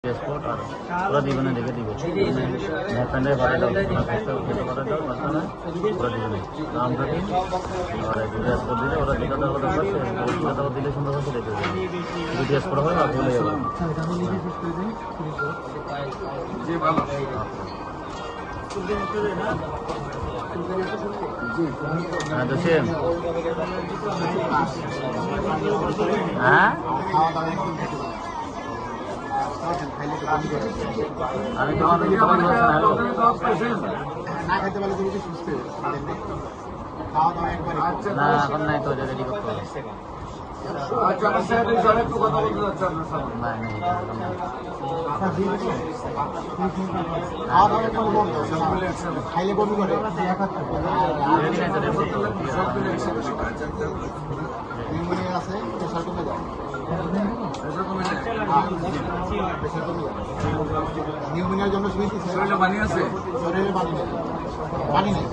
টেস্টপোর্ট আর ওরা দিবে না, দেখে দিবে ন্যাপেন্ডে ভরে দাও, খেতে করে দাও, মাঝখানে ওরা দিবে না নাম কাটি আর টেস্টপোর্ট দিলে ওরা যেটা দেওয়া কথা করছে ওটা দিলে সুন্দর হচ্ছে দেখে দেবে টেস্টপোর্ট হবে আর চলে যাবে। হ্যাঁ তো সেম হ্যাঁ আমি তোমার না এখন নাই তো রেডি করতে হবে। খাইলে বমি করে আছে প্রেশার কমে যায়, নিউমোনিয়ার জন্য শরীরে পানি আছে, শরীরে পানি নেই, পানি নেই।